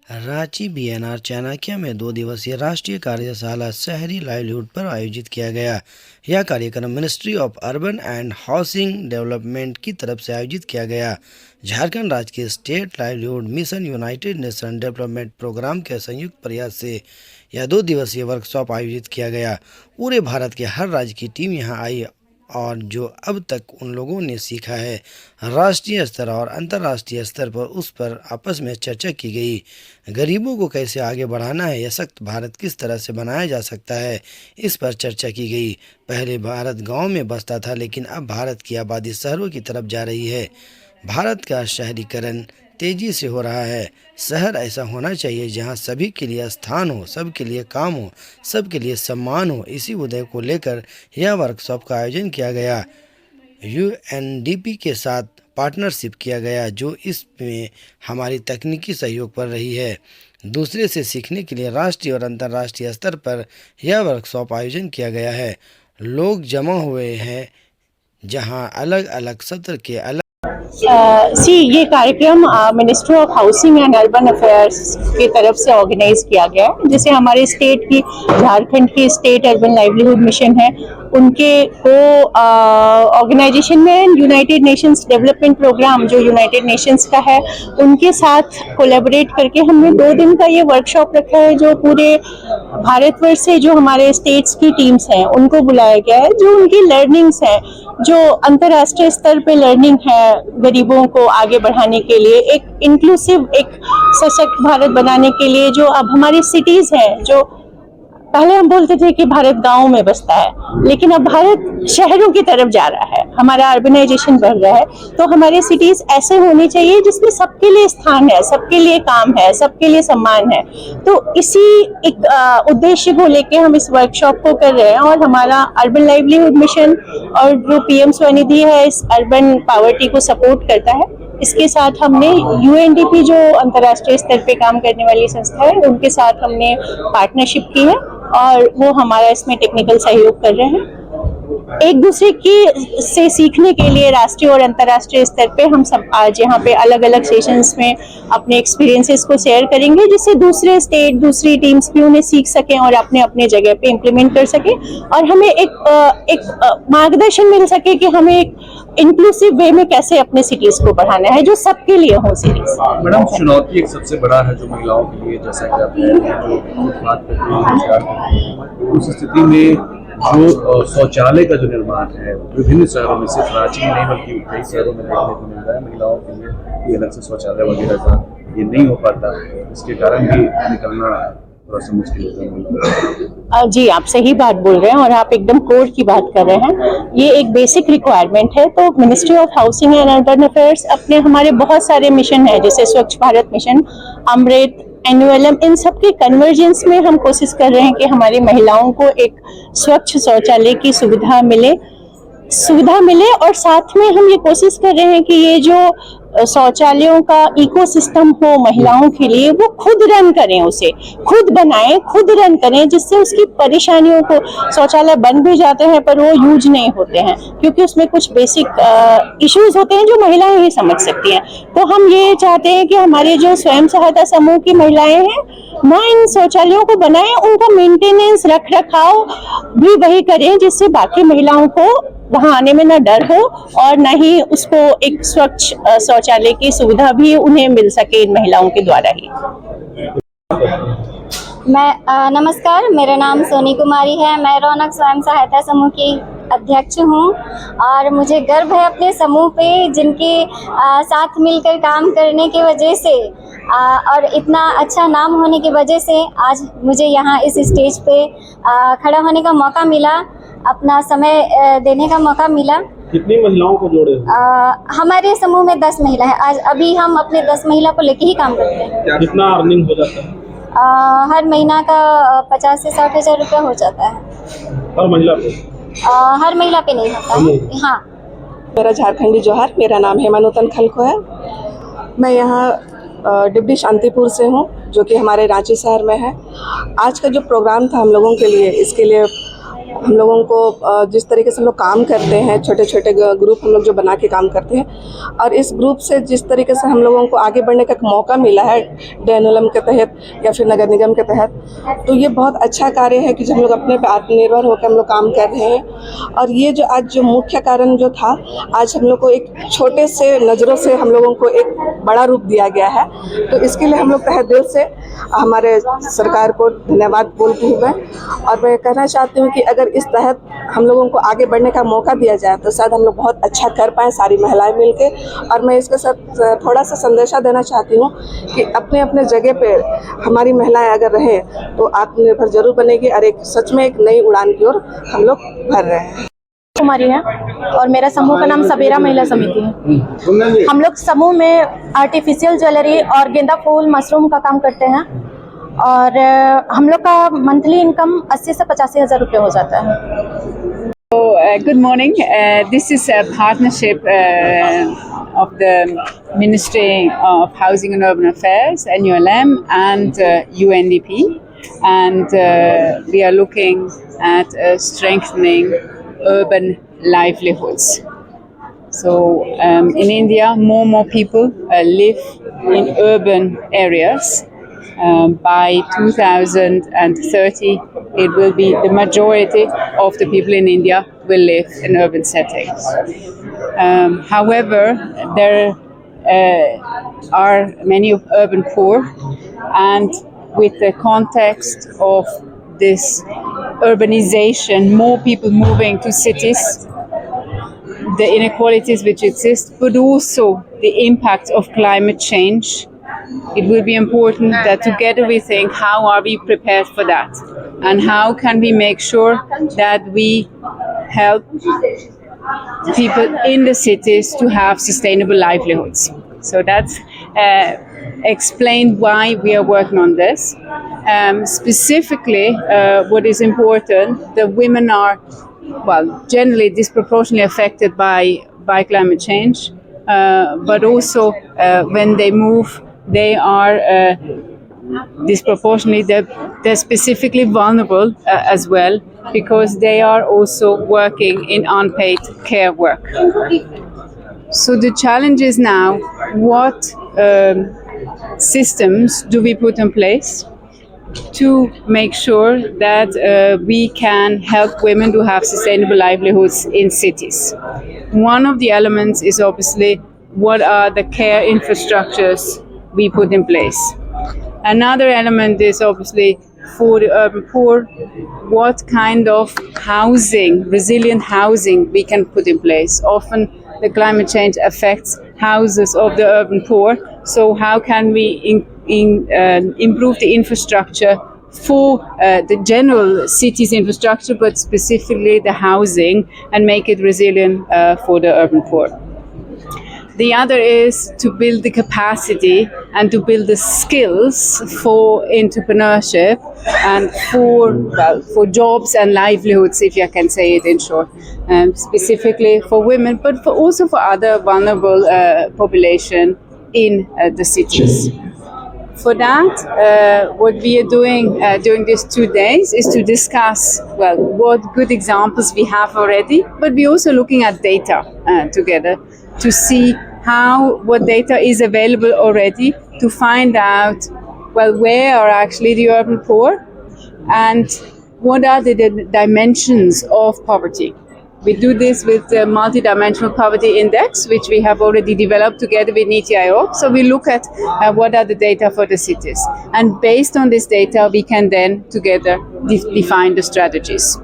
Ranchi BNR Chanakya में 2 दिवसीय राष्ट्रीय कार्यशाला शहरी लाइवलीहुड पर आयोजित किया गया। यह कार्यक्रम ministry of urban and housing development की तरफ से आयोजित किया गया। झारखंड राज्य के state livelihood mission United Nation development programme के संयुक्त प्रयास से यह 2 दिवसीय वर्कशॉप आयोजित किया गया। पूरे भारत के हर राज्य की टीम यहां आई और जो अब तक उन लोगों ने सीखा है राष्ट्रीय स्तर और अंतर्राष्ट्रीय स्तर पर उस पर आपस में चर्चा की गई। गरीबों को कैसे आगे बढ़ाना है, यह सशक्त भारत किस तरह से बनाया जा सकता है, इस पर चर्चा की गई। पहले भारत गांव में बसता था, लेकिन अब भारत की आबादी शहरों की तरफ जा रही है। भारत का शहरीकरण तेजी से हो रहा है। शहर ऐसा होना चाहिए जहां सभी के लिए स्थान हो, सबके लिए काम हो, सबके लिए सम्मान हो। इसी उद्देश्य को लेकर यह वर्कशॉप का आयोजन किया गया। यूएनडीपी के साथ पार्टनरशिप किया गया, जो इसमें हमारी तकनीकी सहयोग पर रही है। दूसरे से सीखने के लिए राष्ट्रीय और अंतर्राष्ट्रीय स्तर पर यह वर्कशॉप आयोजन किया गया है। लोग जमा हुए हैं जहां अलग अलग सत्र के अलग ये कार्यक्रम ministry of housing and urban affairs की तरफ से ऑर्गेनाइज किया गया है, जिसे हमारे स्टेट की झारखंड की स्टेट अर्बन लाइवलीहुड मिशन है, उनके को ऑर्गेनाइजेशन में यूनाइटेड नेशंस डेवलपमेंट प्रोग्राम जो यूनाइटेड नेशंस का है, उनके साथ कोलैबोरेट करके हमने 2 दिन का ये वर्कशॉप रखा है। जो पूरे भारतवर्ष से जो हमारे स्टेट्स की टीम्स हैं उनको बुलाया गया है, जो उनकी लर्निंग्स हैं, जो अंतर्राष्ट्रीय स्तर पे लर्निंग है गरीबों को आगे बढ़ाने के लिए, एक इंक्लूसिव एक सशक्त भारत बनाने के लिए। जो अब हमारी सिटीज हैं, जो पहले हम बोलते थे कि भारत गांव में बसता है, लेकिन अब भारत शहरों की तरफ जा रहा है, हमारा अर्बनाइजेशन बढ़ रहा है। तो हमारे सिटीज ऐसे होनी चाहिए जिसमें सबके लिए स्थान है, सबके लिए काम है, सबके लिए सम्मान है। तो इसी एक उद्देश्य को लेके हम इस वर्कशॉप को कर रहे हैं। और हमारा अर्बन लाइवलीहुड मिशन और जो पीएम स्वनिधि है, इस अर्बन पॉवर्टी को सपोर्ट करता है। इसके साथ हमने यूएनडीपी जो अंतर्राष्ट्रीय स्तर पे काम करने वाली संस्था है, उनके साथ हमने पार्टनरशिप की है और वो हमारा इसमें टेक्निकल सहयोग कर रहे हैं। एक दूसरे की से सीखने के लिए राष्ट्रीय और अंतर्राष्ट्रीय स्तर पे हम सब आज यहाँ पे अलग अलग सेशंस में अपने एक्सपीरियंसेस को शेयर करेंगे, जिससे दूसरे स्टेट, दूसरी टीम्स भी उन्हें सीख सकें और अपने अपने जगह पे इम्प्लीमेंट कर सकें, और हमें एक मार्गदर्शन मिल सके कि हमें एक इंक्लूसिव वे में कैसे अपने सिटीज को बढ़ाना है जो सबके लिए हो सिटीज। मैडम, चुनौती एक सबसे बड़ा है जो महिलाओं के लिए, जैसा कि आप बात करते हैं, उस स्थिति में जो शौचालय का जो निर्माण है विभिन्न शहरों में, सिर्फ रांची में नहीं बल्कि कई शहरों में देखने को मिल रहा है, महिलाओं के लिए ये अलग से शौचालय वगैरह का ये नहीं हो पाता, इसके कारण भी निकलना थोड़ा सा मुश्किल होता है। जी, आप सही बात बोल रहे हैं और आप एकदम कोड की बात कर रहे हैं। ये एक बेसिक रिक्वायरमेंट है। तो ministry of housing and urban affairs अपने हमारे बहुत सारे मिशन है, जैसे स्वच्छ भारत मिशन, अमृत, एनुअलम, इन सब के कन्वर्जेंस में हम कोशिश कर रहे हैं कि हमारी महिलाओं को एक स्वच्छ शौचालय की सुविधा मिले और साथ में हम ये कोशिश कर रहे हैं कि ये जो शौचालयों का इकोसिस्टम हो महिलाओं के लिए, वो खुद रन करें, उसे खुद बनाएं, खुद रन करें, जिससे उसकी परेशानियों को, शौचालय बन भी जाते हैं पर वो यूज नहीं होते हैं क्योंकि उसमें कुछ बेसिक इश्यूज होते हैं जो महिलाएं ही समझ सकती हैं। तो हम ये चाहते हैं कि हमारे जो स्वयं सहायता समूह की महिलाएं हैं ना, इन शौचालयों को बनाएं, उनका मेंटेनेंस, रख रखाव भी वही करें, जिससे बाकी महिलाओं को वहां आने में ना डर हो और ना ही उसको एक स्वच्छ शौचालय की सुविधा भी उन्हें मिल सके इन महिलाओं के द्वारा ही। नमस्कार, मेरा नाम सोनी कुमारी है। मैं रौनक स्वयं सहायता समूह की अध्यक्ष हूँ और मुझे गर्व है अपने समूह पे, जिनके साथ मिलकर काम करने की वजह से और इतना अच्छा नाम होने की वजह से आज मुझे यहाँ इस स्टेज पे खड़ा होने का मौका मिला, अपना समय देने का मौका मिला। कितनी महिलाओं को जोड़े? हमारे समूह में 10 महिला है। आज अभी हम अपने 10 महिला को लेके ही काम करते हैं। कितना अर्निंग हो जाता है? हर महीना का 50 से 60 हज़ार रुपया हो जाता है। हर महिला पे? हर महिला पे नहीं होता है। हाँ, मेरा झारखंडी जोहार, मेरा नाम हेमानुतन खलको है। मैं यहाँ डिप्टी शांतिपुर से हूँ, जो कि हमारे रांची शहर में है। आज का जो प्रोग्राम था हम लोगों के लिए, इसके लिए हम लोगों को जिस तरीके से हम लोग काम करते हैं, छोटे छोटे ग्रुप हम लोग जो बना के काम करते हैं, और इस ग्रुप से जिस तरीके से हम लोगों को आगे बढ़ने का एक मौका मिला है DNLM के तहत या फिर नगर निगम के तहत, तो ये बहुत अच्छा कार्य है कि जब हम लोग अपने पे आत्मनिर्भर होकर हम लोग काम कर रहे हैं। और ये जो आज जो मुख्य कारण जो था, आज हम लोग को एक छोटे से नज़रों से हम लोगों को एक बड़ा रूप दिया गया है, तो इसके लिए हम लोग तहे दिल से हमारे सरकार को धन्यवाद बोलती हूँ मैं। और मैं कहना चाहती हूँ कि अगर इस तहत हम लोगों को आगे बढ़ने का मौका दिया जाए तो शायद हम लोग बहुत अच्छा कर पाएँ, सारी महिलाएं मिलके। और मैं इसके साथ थोड़ा सा संदेशा देना चाहती हूँ कि अपने अपने जगह पे हमारी महिलाएं अगर रहें तो आत्मनिर्भर जरूर बनेगी, और एक सच में एक नई उड़ान की ओर हम लोग भर रहे हैं। कुमारी है और मेरा समूह का नाम सबेरा महिला समिति है। हम लोग समूह में आर्टिफिशियल ज्वेलरी और गेंदा फूल मशरूम का काम करते हैं, और हम लोग का मंथली इनकम 80 से 85 हज़ार रुपये हो जाता है। Good morning. This is a partnership of the Ministry of Housing and Urban Affairs, NULM, and UNDP, and we are looking at strengthening urban livelihoods. So in India, more people live in urban areas. By 2030, it will be the majority of the people in India will live in urban settings. However, there are many urban poor, and with the context of this urbanization, more people moving to cities, the inequalities which exist, but also the impact of climate change, it will be important that together we think, how are we prepared for that? And how can we make sure that we help people in the cities to have sustainable livelihoods? So that's explained why we are working on this. Specifically, what is important, the women are, well, generally disproportionately affected by climate change, but also when they move, they are disproportionately, they're specifically vulnerable as well, because they are also working in unpaid care work. So the challenge is now, what systems do we put in place to make sure that we can help women to have sustainable livelihoods in cities? One of the elements is obviously, what are the care infrastructures we put in place? Another element is obviously, for the urban poor, what kind of housing, resilient housing we can put in place. Often the climate change affects houses of the urban poor, so how can we improve the infrastructure for the general city's infrastructure, but specifically the housing, and make it resilient for the urban poor. The other is to build the capacity and to build the skills for entrepreneurship and for jobs and livelihoods, if I can say it in short, specifically for women, but also for other vulnerable population in the cities. For that, what we are doing during these 2 days is to discuss, well, what good examples we have already, but we're also looking at data together to see what data is available already, to find out, well, where are actually the urban poor and what are the dimensions of poverty. We do this with the Multidimensional Poverty Index, which we have already developed together with NITI-Aayog. So we look at what are the data for the cities. And based on this data, we can then together define the strategies.